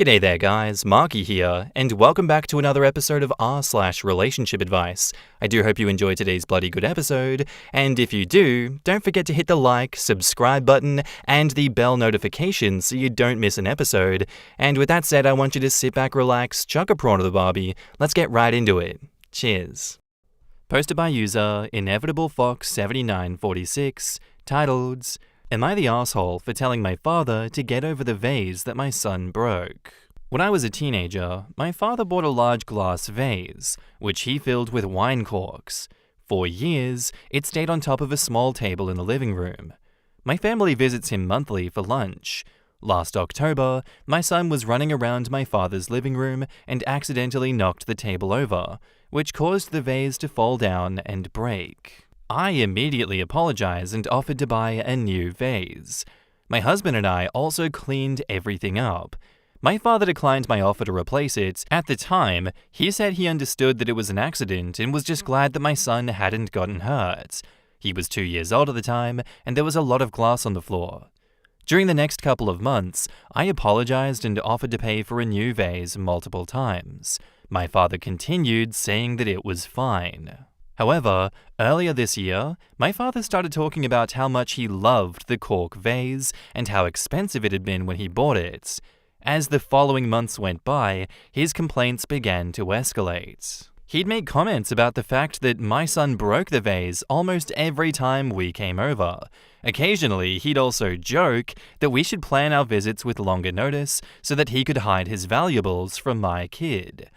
G'day there guys, Markee here, and welcome back to another episode of r/relationship advice. I do hope you enjoyed today's bloody good episode, and if you do, don't forget to hit the like, subscribe button, and the bell notification so you don't miss an episode. And with that said, I want you to sit back, relax, chuck a prawn to the barbie, let's get right into it. Cheers. Posted by user InevitableFox7946, titled, Am I the asshole for telling my father to get over the vase that my son broke? When I was a teenager, my father bought a large glass vase, which he filled with wine corks. For years, it stayed on top of a small table in the living room. My family visits him monthly for lunch. Last October, my son was running around my father's living room and accidentally knocked the table over, which caused the vase to fall down and break. I immediately apologized and offered to buy a new vase. My husband and I also cleaned everything up. My father declined my offer to replace it. At the time, he said he understood that it was an accident and was just glad that my son hadn't gotten hurt. He was 2 years old at the time, and there was a lot of glass on the floor. During the next couple of months, I apologized and offered to pay for a new vase multiple times. My father continued, saying that it was fine. However, earlier this year, my father started talking about how much he loved the cork vase and how expensive it had been when he bought it. As the following months went by, his complaints began to escalate. He'd make comments about the fact that my son broke the vase almost every time we came over. Occasionally, he'd also joke that we should plan our visits with longer notice so that he could hide his valuables from my kid.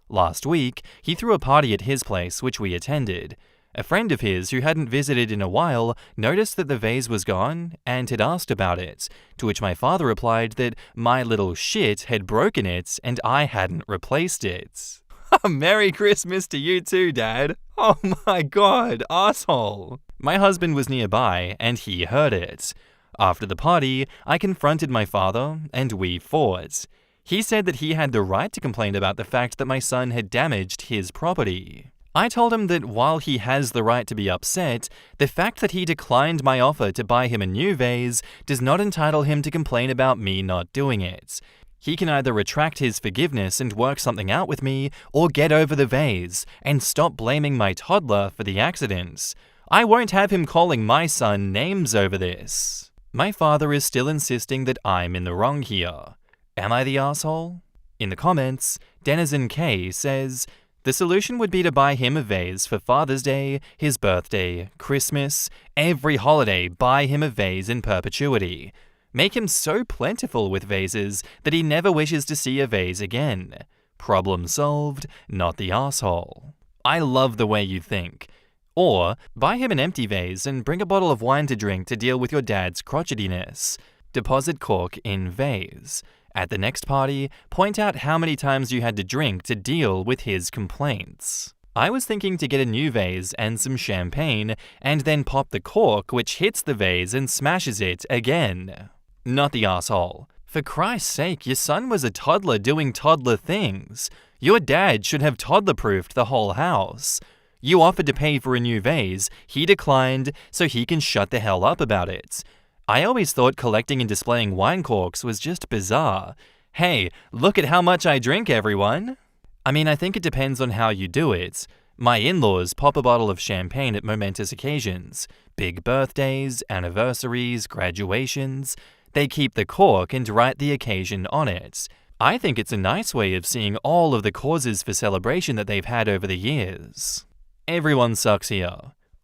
Last week, he threw a party at his place, which we attended. A friend of his who hadn't visited in a while noticed that the vase was gone and had asked about it, to which my father replied that my little shit had broken it and I hadn't replaced it. Merry Christmas to you too, Dad. Oh my god, asshole. My husband was nearby and he heard it. After the party, I confronted my father and we fought. He said that he had the right to complain about the fact that my son had damaged his property. I told him that while he has the right to be upset, the fact that he declined my offer to buy him a new vase does not entitle him to complain about me not doing it. He can either retract his forgiveness and work something out with me, or get over the vase and stop blaming my toddler for the accident. I won't have him calling my son names over this. My father is still insisting that I'm in the wrong here. Am I the asshole? In the comments, Denizen K says, the solution would be to buy him a vase for Father's Day, his birthday, Christmas, every holiday. Buy him a vase in perpetuity. Make him so plentiful with vases that he never wishes to see a vase again. Problem solved, not the asshole. I love the way you think. Or, buy him an empty vase and bring a bottle of wine to drink to deal with your dad's crotchetiness. Deposit cork in vase. At the next party, point out how many times you had to drink to deal with his complaints. I was thinking to get a new vase and some champagne, and then pop the cork which hits the vase and smashes it again. Not the asshole. For Christ's sake, your son was a toddler doing toddler things. Your dad should have toddler-proofed the whole house. You offered to pay for a new vase, he declined, so he can shut the hell up about it. I always thought collecting and displaying wine corks was just bizarre. Hey, look at how much I drink, everyone! I mean, I think it depends on how you do it. My in-laws pop a bottle of champagne at momentous occasions. Big birthdays, anniversaries, graduations. They keep the cork and write the occasion on it. I think it's a nice way of seeing all of the causes for celebration that they've had over the years. Everyone sucks here.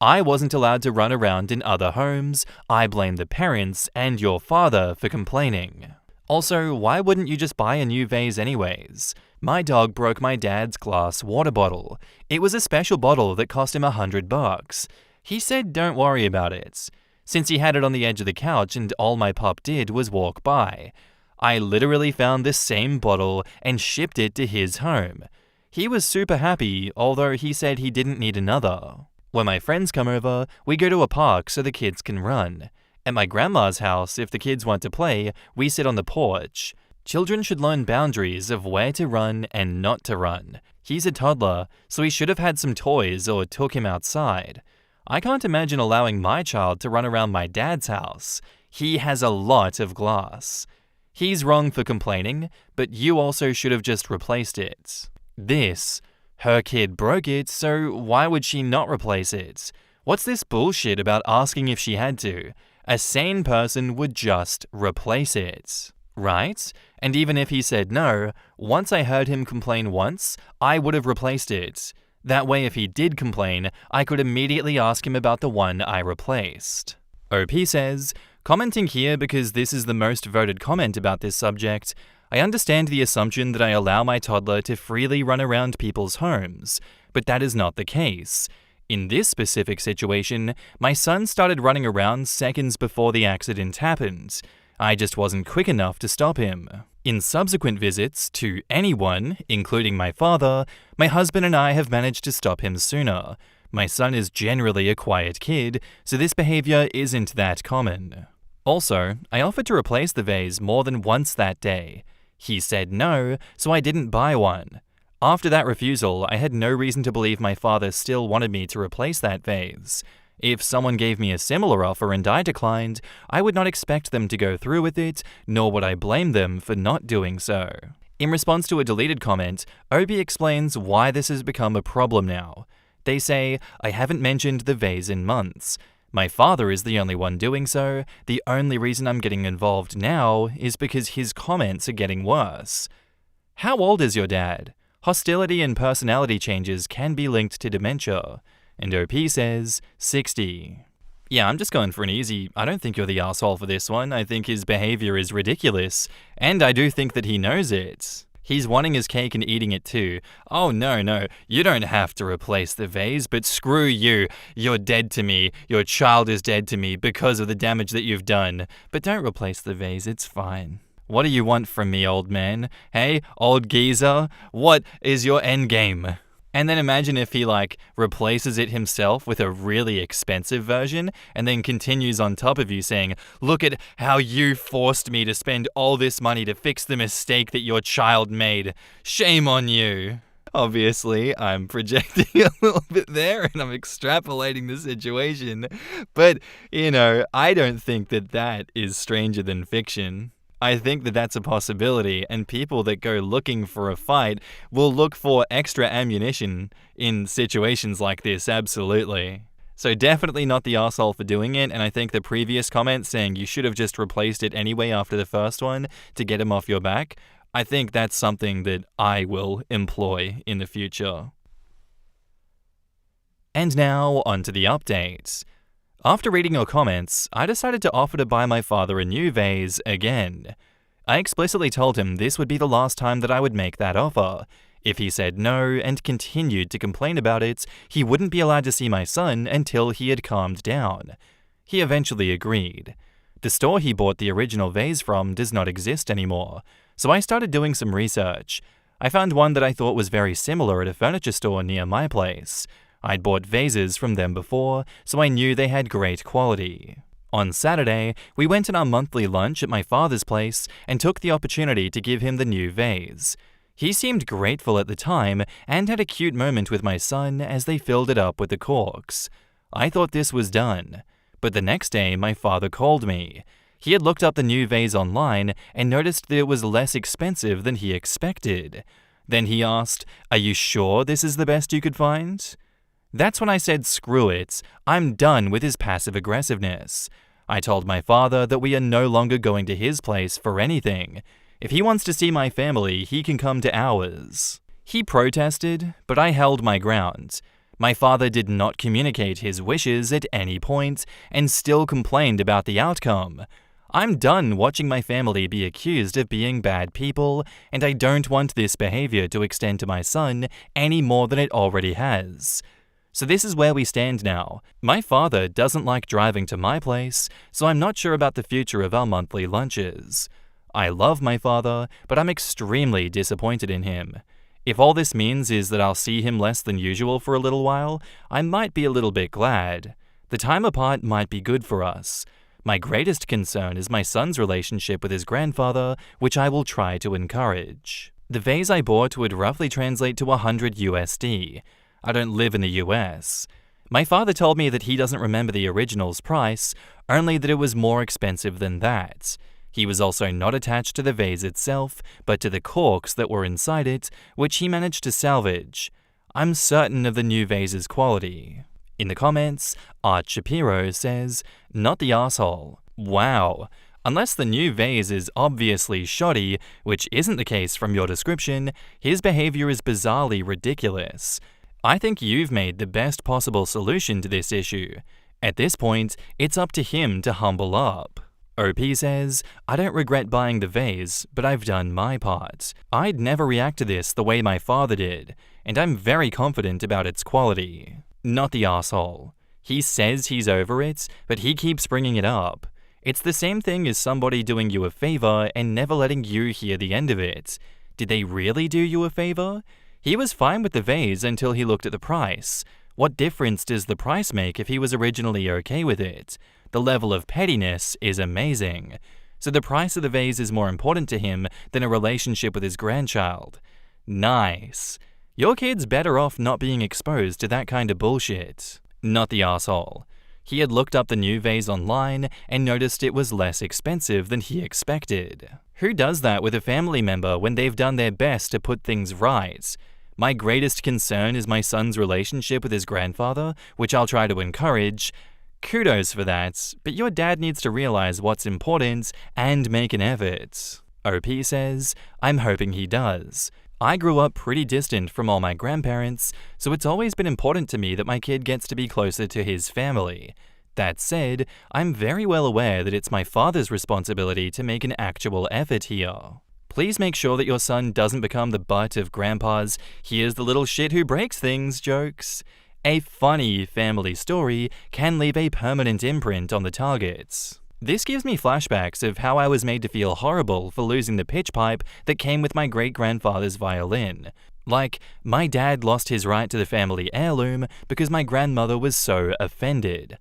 I wasn't allowed to run around in other homes. I blame the parents and your father for complaining. Also, why wouldn't you just buy a new vase anyways? My dog broke my dad's glass water bottle. It was a special bottle that cost him $100. He said don't worry about it. Since he had it on the edge of the couch and all my pup did was walk by. I literally found this same bottle and shipped it to his home. He was super happy, although he said he didn't need another. When my friends come over, we go to a park so the kids can run. At my grandma's house, if the kids want to play, we sit on the porch. Children should learn boundaries of where to run and not to run. He's a toddler, so he should have had some toys or took him outside. I can't imagine allowing my child to run around my dad's house. He has a lot of glass. He's wrong for complaining, but you also should have just replaced it. This, her kid broke it, so why would she not replace it? What's this bullshit about asking if she had to? A sane person would just replace it, right? And even if he said no, once I heard him complain once, I would have replaced it. That way, if he did complain, I could immediately ask him about the one I replaced. OP says, commenting here because this is the most voted comment about this subject, I understand the assumption that I allow my toddler to freely run around people's homes, but that is not the case. In this specific situation, my son started running around seconds before the accident happened. I just wasn't quick enough to stop him. In subsequent visits to anyone, including my father, my husband and I have managed to stop him sooner. My son is generally a quiet kid, so this behavior isn't that common. Also, I offered to replace the vase more than once that day. He said no, so I didn't buy one. After that refusal, I had no reason to believe my father still wanted me to replace that vase. If someone gave me a similar offer and I declined, I would not expect them to go through with it, nor would I blame them for not doing so. In response to a deleted comment, Obi explains why this has become a problem now. They say, I haven't mentioned the vase in months. My father is the only one doing so. The only reason I'm getting involved now is because his comments are getting worse. How old is your dad? Hostility and personality changes can be linked to dementia. And OP says 60. Yeah, I'm just going for an easy, I don't think you're the asshole for this one. I think his behavior is ridiculous. And I do think that he knows it. He's wanting his cake and eating it too. Oh no, you don't have to replace the vase, but screw you. You're dead to me. Your child is dead to me because of the damage that you've done. But don't replace the vase, it's fine. What do you want from me, old man? Hey, old geezer? What is your endgame? And then imagine if he replaces it himself with a really expensive version and then continues on top of you saying, look at how you forced me to spend all this money to fix the mistake that your child made. Shame on you. Obviously, I'm projecting a little bit there and I'm extrapolating the situation. But, I don't think that that is stranger than fiction. I think that that's a possibility, and people that go looking for a fight will look for extra ammunition in situations like this, absolutely. So definitely not the arsehole for doing it, and I think the previous comment saying you should have just replaced it anyway after the first one to get him off your back, I think that's something that I will employ in the future. And now, on to the updates. After reading your comments, I decided to offer to buy my father a new vase again. I explicitly told him this would be the last time that I would make that offer. If he said no and continued to complain about it, he wouldn't be allowed to see my son until he had calmed down. He eventually agreed. The store he bought the original vase from does not exist anymore, so I started doing some research. I found one that I thought was very similar at a furniture store near my place. I'd bought vases from them before, so I knew they had great quality. On Saturday, we went on our monthly lunch at my father's place and took the opportunity to give him the new vase. He seemed grateful at the time and had a cute moment with my son as they filled it up with the corks. I thought this was done, but the next day my father called me. He had looked up the new vase online and noticed that it was less expensive than he expected. Then he asked, "Are you sure this is the best you could find?" That's when I said screw it, I'm done with his passive aggressiveness. I told my father that we are no longer going to his place for anything. If he wants to see my family, he can come to ours. He protested, but I held my ground. My father did not communicate his wishes at any point and still complained about the outcome. I'm done watching my family be accused of being bad people, and I don't want this behavior to extend to my son any more than it already has. So this is where we stand now. My father doesn't like driving to my place, so I'm not sure about the future of our monthly lunches. I love my father, but I'm extremely disappointed in him. If all this means is that I'll see him less than usual for a little while, I might be a little bit glad. The time apart might be good for us. My greatest concern is my son's relationship with his grandfather, which I will try to encourage. The vase I bought would roughly translate to $100 USD. I don't live in the US. My father told me that he doesn't remember the original's price, only that it was more expensive than that. He was also not attached to the vase itself, but to the corks that were inside it, which he managed to salvage. I'm certain of the new vase's quality. In the comments, Art Shapiro says, "Not the asshole. Wow. Unless the new vase is obviously shoddy, which isn't the case from your description, his behavior is bizarrely ridiculous. I think you've made the best possible solution to this issue. At this point, it's up to him to humble up." OP says, "I don't regret buying the vase, but I've done my part. I'd never react to this the way my father did, and I'm very confident about its quality." Not the asshole. He says he's over it, but he keeps bringing it up. It's the same thing as somebody doing you a favor and never letting you hear the end of it. Did they really do you a favor? He was fine with the vase until he looked at the price. What difference does the price make if he was originally okay with it? The level of pettiness is amazing. So the price of the vase is more important to him than a relationship with his grandchild. Nice. Your kid's better off not being exposed to that kind of bullshit. Not the asshole. He had looked up the new vase online and noticed it was less expensive than he expected. Who does that with a family member when they've done their best to put things right? My greatest concern is my son's relationship with his grandfather, which I'll try to encourage. Kudos for that, but your dad needs to realize what's important and make an effort. OP says, "I'm hoping he does. I grew up pretty distant from all my grandparents, so it's always been important to me that my kid gets to be closer to his family. That said, I'm very well aware that it's my father's responsibility to make an actual effort here. Please make sure that your son doesn't become the butt of Grandpa's 'here's the little shit who breaks things' jokes. A funny family story can leave a permanent imprint on the targets." This gives me flashbacks of how I was made to feel horrible for losing the pitch pipe that came with my great-grandfather's violin. Like, my dad lost his right to the family heirloom because my grandmother was so offended.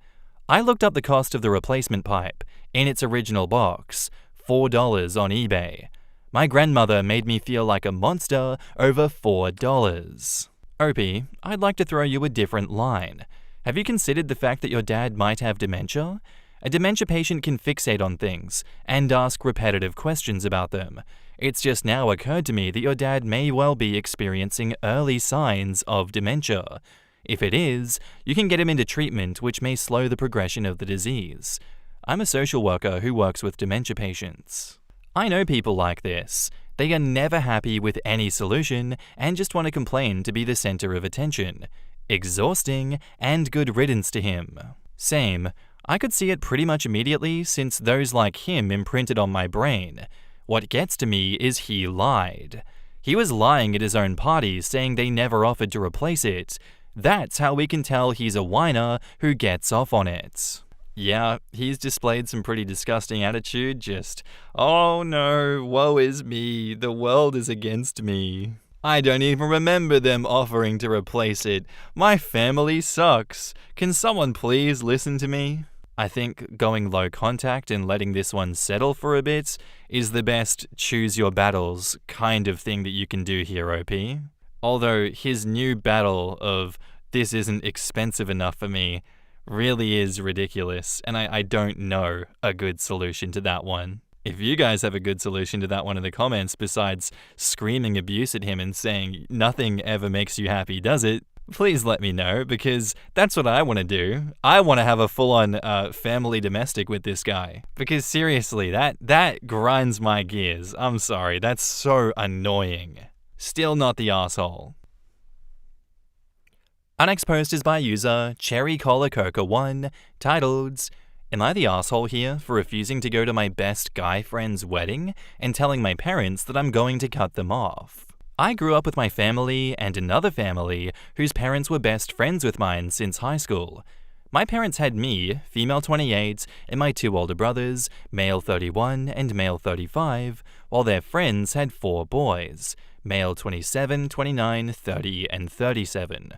I looked up the cost of the replacement pipe, in its original box, $4 on eBay. My grandmother made me feel like a monster over $4. Opie, I'd like to throw you a different line. Have you considered the fact that your dad might have dementia? A dementia patient can fixate on things and ask repetitive questions about them. It's just now occurred to me that your dad may well be experiencing early signs of dementia. If it is, you can get him into treatment which may slow the progression of the disease. I'm a social worker who works with dementia patients. I know people like this. They are never happy with any solution and just want to complain to be the center of attention. Exhausting and good riddance to him. Same. I could see it pretty much immediately since those like him imprinted on my brain. What gets to me is he lied. He was lying at his own party saying they never offered to replace it. That's how we can tell he's a whiner who gets off on it. Yeah, he's displayed some pretty disgusting attitude, just, "Oh no, woe is me, the world is against me. I don't even remember them offering to replace it. My family sucks. Can someone please listen to me?" I think going low contact and letting this one settle for a bit is the best choose your battles kind of thing that you can do here, OP. Although his new battle of "this isn't expensive enough for me" really is ridiculous, and I don't know a good solution to that one. If you guys have a good solution to that one in the comments besides screaming abuse at him and saying nothing ever makes you happy, does it? Please let me know, because that's what I want to do. I want to have a full-on family domestic with this guy. Because seriously, that grinds my gears. I'm sorry, that's so annoying. Still not the asshole. Our next post is by user Cherry Cola Coca 1, titled, "Am I the asshole here for refusing to go to my best guy friend's wedding and telling my parents that I'm going to cut them off? I grew up with my family and another family whose parents were best friends with mine since high school. My parents had me, female 28, and my two older brothers, male 31 and male 35, while their friends had 4 boys, male 27, 29, 30, and 37.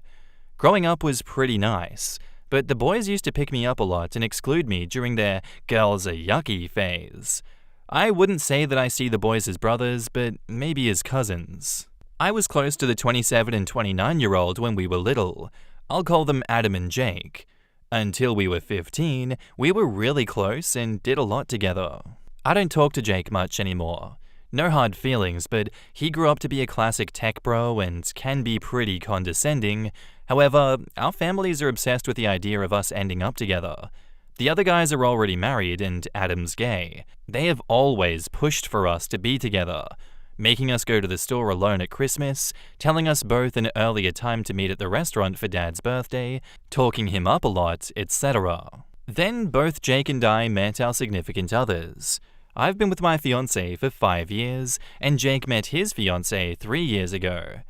Growing up was pretty nice, but the boys used to pick me up a lot and exclude me during their girls are yucky phase. I wouldn't say that I see the boys as brothers, but maybe as cousins. I was close to the 27 and 29-year-old when we were little. I'll call them Adam and Jake. Until we were 15, we were really close and did a lot together. I don't talk to Jake much anymore. No hard feelings, but he grew up to be a classic tech bro and can be pretty condescending. However, our families are obsessed with the idea of us ending up together. The other guys are already married and Adam's gay. They have always pushed for us to be together, making us go to the store alone at Christmas, telling us both an earlier time to meet at the restaurant for Dad's birthday, talking him up a lot, etc. Then both Jake and I met our significant others. I've been with my fiancé for 5 years, and Jake met his fiancée 3 years ago.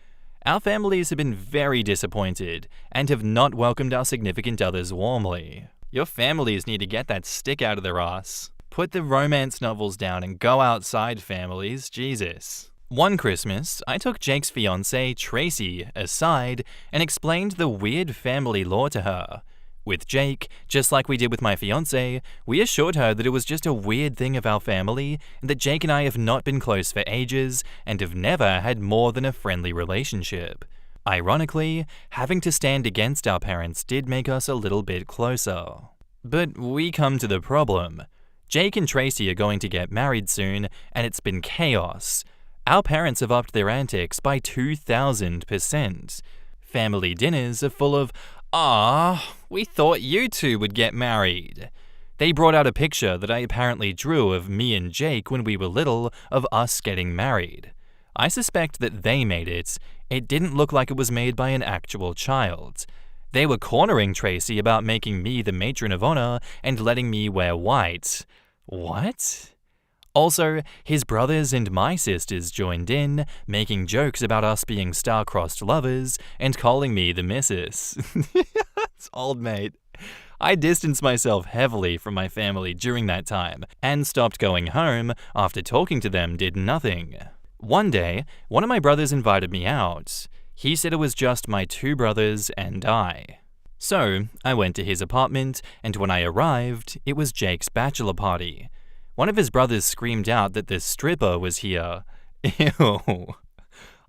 Our families have been very disappointed and have not welcomed our significant others warmly. Your families need to get that stick out of their ass. Put the romance novels down and go outside, families. Jesus. One Christmas, I took Jake's fiancée, Tracy, aside and explained the weird family law to her. With Jake, just like we did with my fiancé, we assured her that it was just a weird thing of our family and that Jake and I have not been close for ages and have never had more than a friendly relationship. Ironically, having to stand against our parents did make us a little bit closer. But we come to the problem. Jake and Tracy are going to get married soon, and it's been chaos. Our parents have upped their antics by 2,000%. Family dinners are full of, we thought you two would get married. They brought out a picture that I apparently drew of me and Jake when we were little of us getting married. I suspect that they made it. It didn't look like it was made by an actual child. They were cornering Tracy about making me the matron of honor and letting me wear white. What? Also, his brothers and my sisters joined in, making jokes about us being star-crossed lovers and calling me the missus. It's old mate. I distanced myself heavily from my family during that time and stopped going home after talking to them did nothing. One day, one of my brothers invited me out. He said it was just my 2 brothers and I. So, I went to his apartment, and when I arrived, it was Jake's bachelor party. One of his brothers screamed out that the stripper was here. Ew.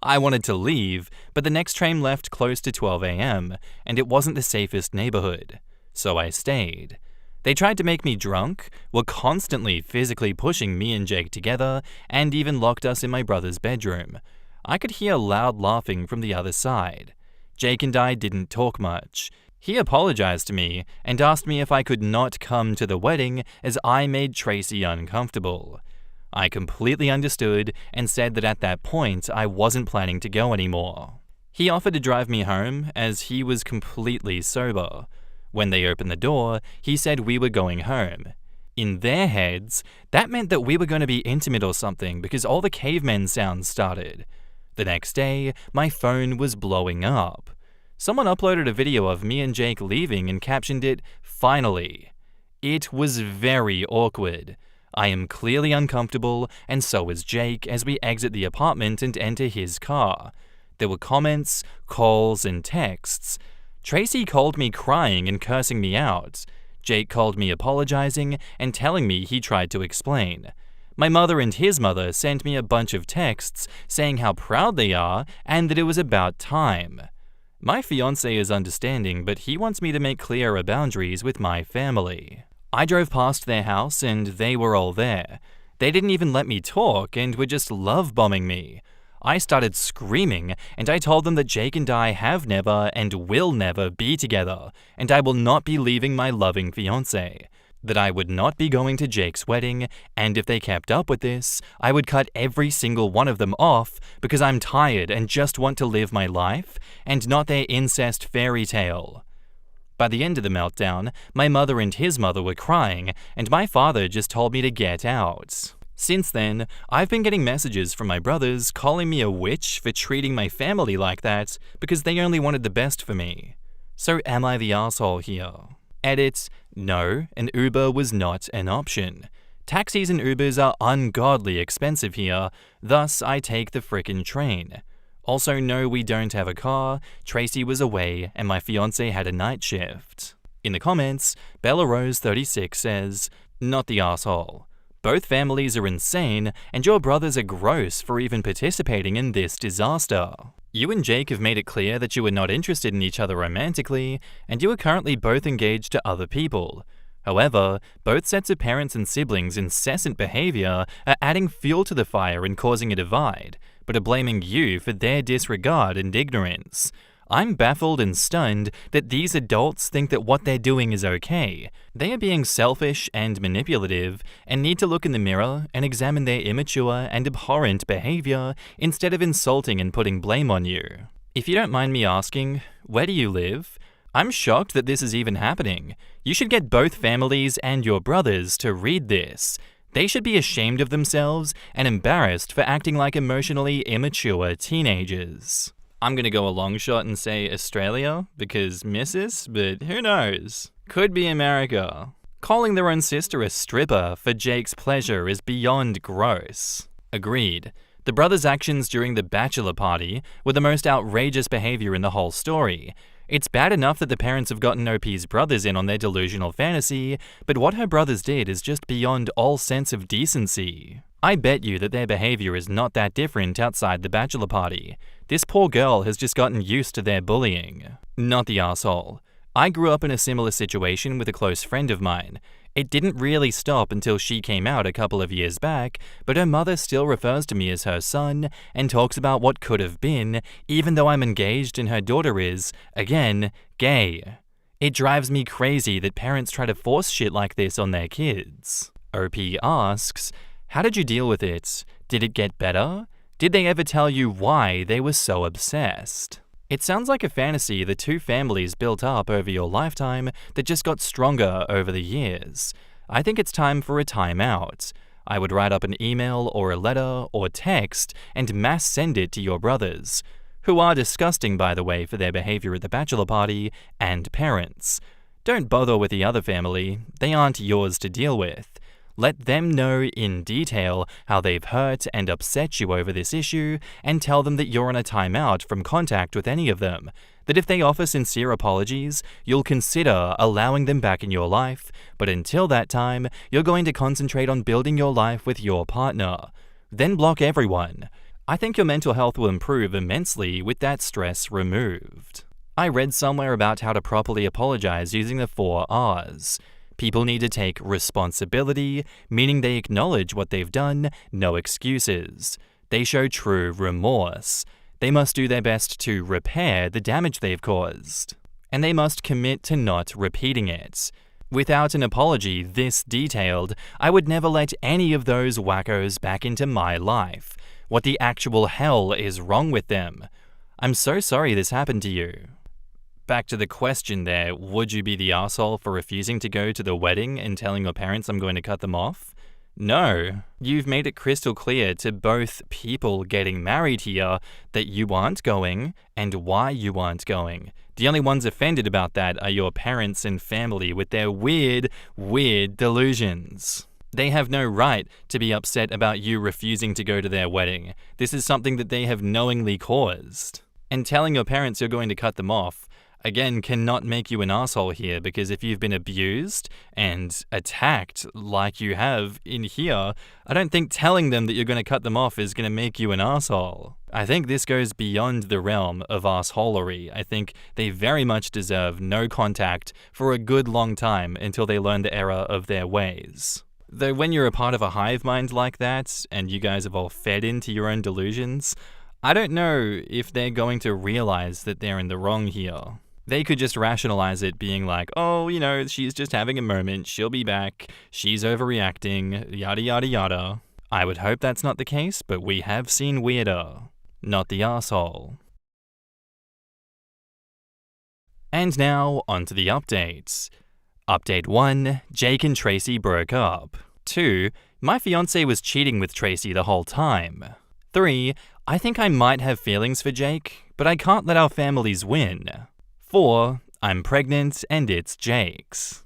I wanted to leave, but the next train left close to 12 a.m., and it wasn't the safest neighborhood. So I stayed. They tried to make me drunk, were constantly physically pushing me and Jake together, and even locked us in my brother's bedroom. I could hear loud laughing from the other side. Jake and I didn't talk much. He apologized to me and asked me if I could not come to the wedding as I made Tracy uncomfortable. I completely understood and said that at that point I wasn't planning to go anymore. He offered to drive me home as he was completely sober. When they opened the door, he said we were going home. In their heads, that meant that we were going to be intimate or something because all the cavemen sounds started. The next day, my phone was blowing up. Someone uploaded a video of me and Jake leaving and captioned it, "Finally." It was very awkward. I am clearly uncomfortable, and so is Jake as we exit the apartment and enter his car. There were comments, calls, and texts. Tracy called me crying and cursing me out. Jake called me apologizing and telling me he tried to explain. My mother and his mother sent me a bunch of texts saying how proud they are and that it was about time. My fiancé is understanding, but he wants me to make clearer boundaries with my family. I drove past their house and they were all there. They didn't even let me talk and were just love-bombing me. I started screaming and I told them that Jake and I have never and will never be together, and I will not be leaving my loving fiancé. That I would not be going to Jake's wedding, and if they kept up with this, I would cut every single one of them off because I'm tired and just want to live my life, and not their incest fairy tale. By the end of the meltdown, my mother and his mother were crying, and my father just told me to get out. Since then, I've been getting messages from my brothers calling me a witch for treating my family like that because they only wanted the best for me. So am I the asshole here? Edit, no, an Uber was not an option. Taxis and Ubers are ungodly expensive here, thus I take the frickin' train. Also, no, we don't have a car, Tracy was away, and my fiancé had a night shift. In the comments, Bella Rose 36 says, "Not the asshole. Both families are insane, and your brothers are gross for even participating in this disaster. You and Jake have made it clear that you are not interested in each other romantically, and you are currently both engaged to other people. However, both sets of parents and siblings' incessant behavior are adding fuel to the fire and causing a divide, but are blaming you for their disregard and ignorance. I'm baffled and stunned that these adults think that what they're doing is okay. They are being selfish and manipulative and need to look in the mirror and examine their immature and abhorrent behavior instead of insulting and putting blame on you. If you don't mind me asking, where do you live? I'm shocked that this is even happening. You should get both families and your brothers to read this. They should be ashamed of themselves and embarrassed for acting like emotionally immature teenagers. I'm gonna go a long shot and say Australia, because missus, but who knows? Could be America. Calling their own sister a stripper for Jake's pleasure is beyond gross. Agreed. The brothers' actions during the bachelor party were the most outrageous behavior in the whole story. It's bad enough that the parents have gotten OP's brothers in on their delusional fantasy, but what her brothers did is just beyond all sense of decency. I bet you that their behavior is not that different outside the bachelor party. This poor girl has just gotten used to their bullying. Not the asshole. I grew up in a similar situation with a close friend of mine. It didn't really stop until she came out a couple of years back, but her mother still refers to me as her son and talks about what could have been, even though I'm engaged and her daughter is, again, gay. It drives me crazy that parents try to force shit like this on their kids. OP asks, how did you deal with it? Did it get better? Did they ever tell you why they were so obsessed? It sounds like a fantasy the two families built up over your lifetime that just got stronger over the years. I think it's time for a timeout. I would write up an email or a letter or text and mass send it to your brothers, who are disgusting, by the way, for their behavior at the bachelor party, and parents. Don't bother with the other family. They aren't yours to deal with. Let them know in detail how they've hurt and upset you over this issue, and tell them that you're on a timeout from contact with any of them, that if they offer sincere apologies, you'll consider allowing them back in your life, but until that time, you're going to concentrate on building your life with your partner. Then block everyone. I think your mental health will improve immensely with that stress removed. I read somewhere about how to properly apologize using the 4 R's. People need to take responsibility, meaning they acknowledge what they've done, no excuses. They show true remorse. They must do their best to repair the damage they've caused. And they must commit to not repeating it. Without an apology this detailed, I would never let any of those wackos back into my life. What the actual hell is wrong with them? I'm so sorry this happened to you. Back to the question there, would you be the asshole for refusing to go to the wedding and telling your parents I'm going to cut them off? No. You've made it crystal clear to both people getting married here that you aren't going and why you aren't going. The only ones offended about that are your parents and family with their weird delusions. They have no right to be upset about you refusing to go to their wedding. This is something that they have knowingly caused. And telling your parents you're going to cut them off, again, cannot make you an asshole here, because if you've been abused and attacked like you have in here, I don't think telling them that you're going to cut them off is going to make you an asshole. I think this goes beyond the realm of assholery. I think they very much deserve no contact for a good long time until they learn the error of their ways. Though when you're a part of a hive mind like that, and you guys have all fed into your own delusions, I don't know if they're going to realize that they're in the wrong here. They could just rationalize it being like, oh, you know, she's just having a moment, she'll be back, she's overreacting, yada yada yada. I would hope that's not the case, but we have seen weirder. Not the asshole. And now, onto the updates. Update 1, Jake and Tracy broke up. 2, my fiancé was cheating with Tracy the whole time. 3, I think I might have feelings for Jake, but I can't let our families win. 4, I'm pregnant and it's Jake's.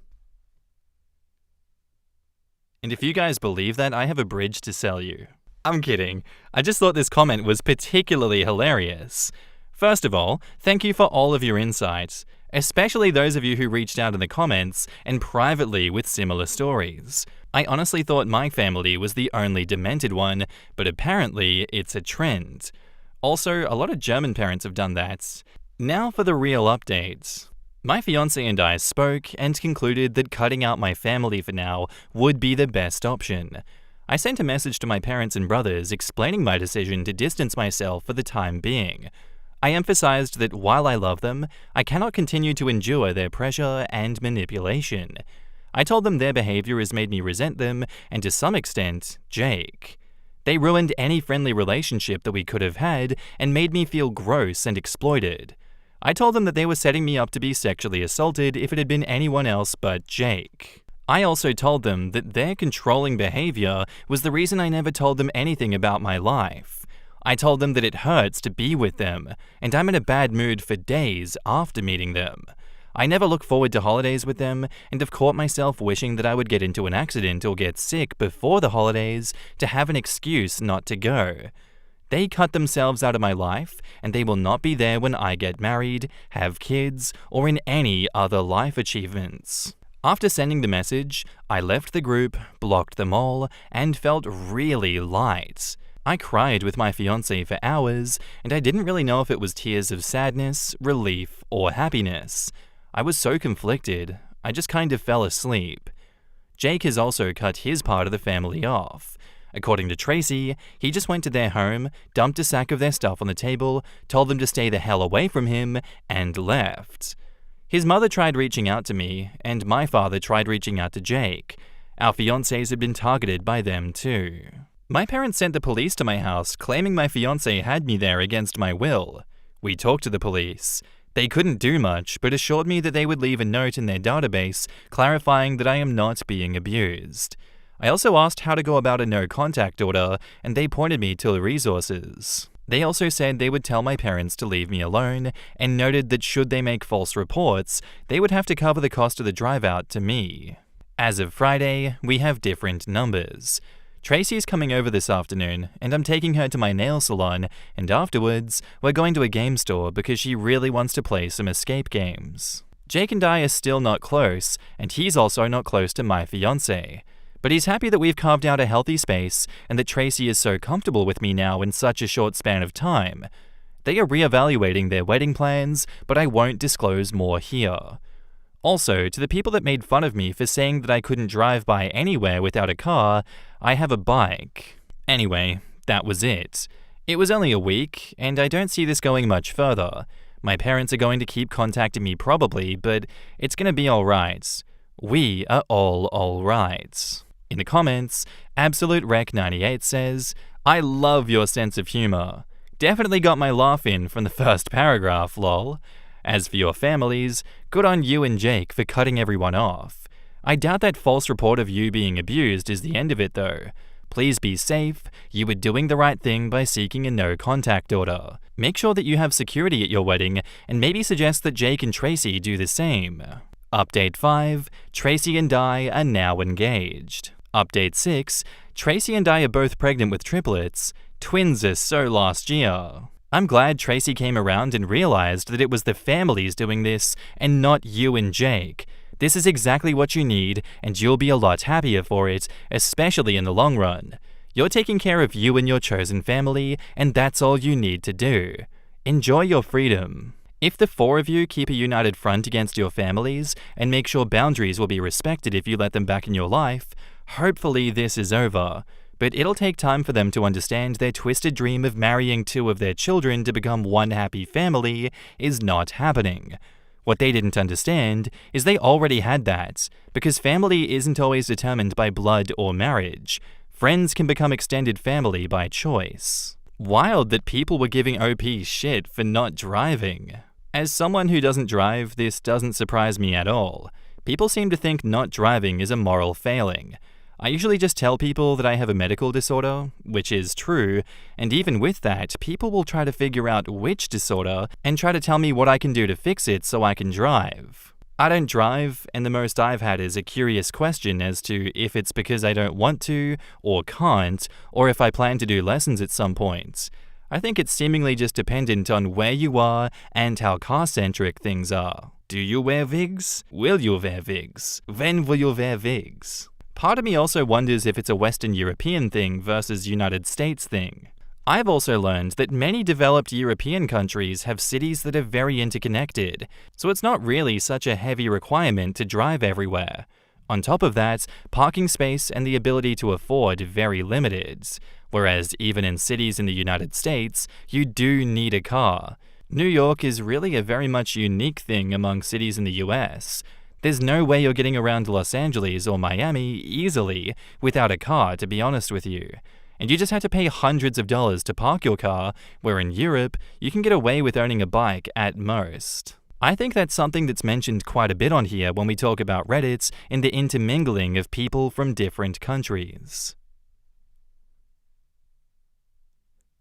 And if you guys believe that, I have a bridge to sell you. I'm kidding. I just thought this comment was particularly hilarious. First of all, thank you for all of your insights, especially those of you who reached out in the comments and privately with similar stories. I honestly thought my family was the only demented one, but apparently it's a trend. Also, a lot of German parents have done that. Now for the real updates. My fiancé and I spoke and concluded that cutting out my family for now would be the best option. I sent a message to my parents and brothers explaining my decision to distance myself for the time being. I emphasized that while I love them, I cannot continue to endure their pressure and manipulation. I told them their behavior has made me resent them and, to some extent, Jake. They ruined any friendly relationship that we could have had and made me feel gross and exploited. I told them that they were setting me up to be sexually assaulted if it had been anyone else but Jake. I also told them that their controlling behavior was the reason I never told them anything about my life. I told them that it hurts to be with them, and I'm in a bad mood for days after meeting them. I never look forward to holidays with them, and have caught myself wishing that I would get into an accident or get sick before the holidays to have an excuse not to go. They cut themselves out of my life, and they will not be there when I get married, have kids, or in any other life achievements. After sending the message, I left the group, blocked them all, and felt really light. I cried with my fiancé for hours, and I didn't really know if it was tears of sadness, relief, or happiness. I was so conflicted, I just kind of fell asleep. Jake has also cut his part of the family off. According to Tracy, he just went to their home, dumped a sack of their stuff on the table, told them to stay the hell away from him, and left. His mother tried reaching out to me, and my father tried reaching out to Jake. Our fiancés had been targeted by them too. My parents sent the police to my house, claiming my fiancé had me there against my will. We talked to the police. They couldn't do much, but assured me that they would leave a note in their database clarifying that I am not being abused. I also asked how to go about a no-contact order, and they pointed me to the resources. They also said they would tell my parents to leave me alone, and noted that should they make false reports, they would have to cover the cost of the drive out to me. As of Friday, we have different numbers. Tracy's coming over this afternoon, and I'm taking her to my nail salon, and afterwards, we're going to a game store because she really wants to play some escape games. Jake and I are still not close, and he's also not close to my fiancé. But he's happy that we've carved out a healthy space and that Tracy is so comfortable with me now in such a short span of time. They are reevaluating their wedding plans, but I won't disclose more here. Also, to the people that made fun of me for saying that I couldn't drive by anywhere without a car, I have a bike. Anyway, that was it. It was only a week, and I don't see this going much further. My parents are going to keep contacting me probably, but it's gonna be alright. We are all alright. In the comments, AbsoluteRec98 says, "I love your sense of humor. Definitely got my laugh in from the first paragraph, lol. As for your families, good on you and Jake for cutting everyone off. I doubt that false report of you being abused is the end of it though. Please be safe. You were doing the right thing by seeking a no-contact order. Make sure that you have security at your wedding, and maybe suggest that Jake and Tracy do the same." Update 5, Tracy and I are now engaged. Update 6, Tracy and I are both pregnant with triplets. Twins are so last year. I'm glad Tracy came around and realized that it was the families doing this and not you and Jake. This is exactly what you need, and you'll be a lot happier for it, especially in the long run. You're taking care of you and your chosen family, and that's all you need to do. Enjoy your freedom. If the four of you keep a united front against your families and make sure boundaries will be respected if you let them back in your life, hopefully this is over. But it'll take time for them to understand their twisted dream of marrying two of their children to become one happy family is not happening. What they didn't understand is they already had that, because family isn't always determined by blood or marriage. Friends can become extended family by choice. Wild that people were giving OP shit for not driving. As someone who doesn't drive, this doesn't surprise me at all. People seem to think not driving is a moral failing. I usually just tell people that I have a medical disorder, which is true, and even with that, people will try to figure out which disorder and try to tell me what I can do to fix it so I can drive. I don't drive, and the most I've had is a curious question as to if it's because I don't want to, or can't, or if I plan to do lessons at some point. I think it's seemingly just dependent on where you are and how car-centric things are. Do you wear wigs? Will you wear wigs? When will you wear wigs? Part of me also wonders if it's a Western European thing versus United States thing. I've also learned that many developed European countries have cities that are very interconnected, so it's not really such a heavy requirement to drive everywhere. On top of that, parking space and the ability to afford very limited, whereas even in cities in the United States, you do need a car. New York is really a very much unique thing among cities in the US. There's no way you're getting around Los Angeles or Miami easily without a car, to be honest with you. And you just have to pay hundreds of dollars to park your car, where in Europe, you can get away with owning a bike at most. I think that's something that's mentioned quite a bit on here when we talk about Reddit and the intermingling of people from different countries.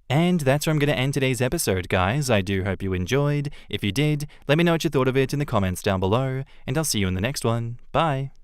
And that's where I'm going to end today's episode, guys. I do hope you enjoyed. If you did, let me know what you thought of it in the comments down below, and I'll see you in the next one. Bye!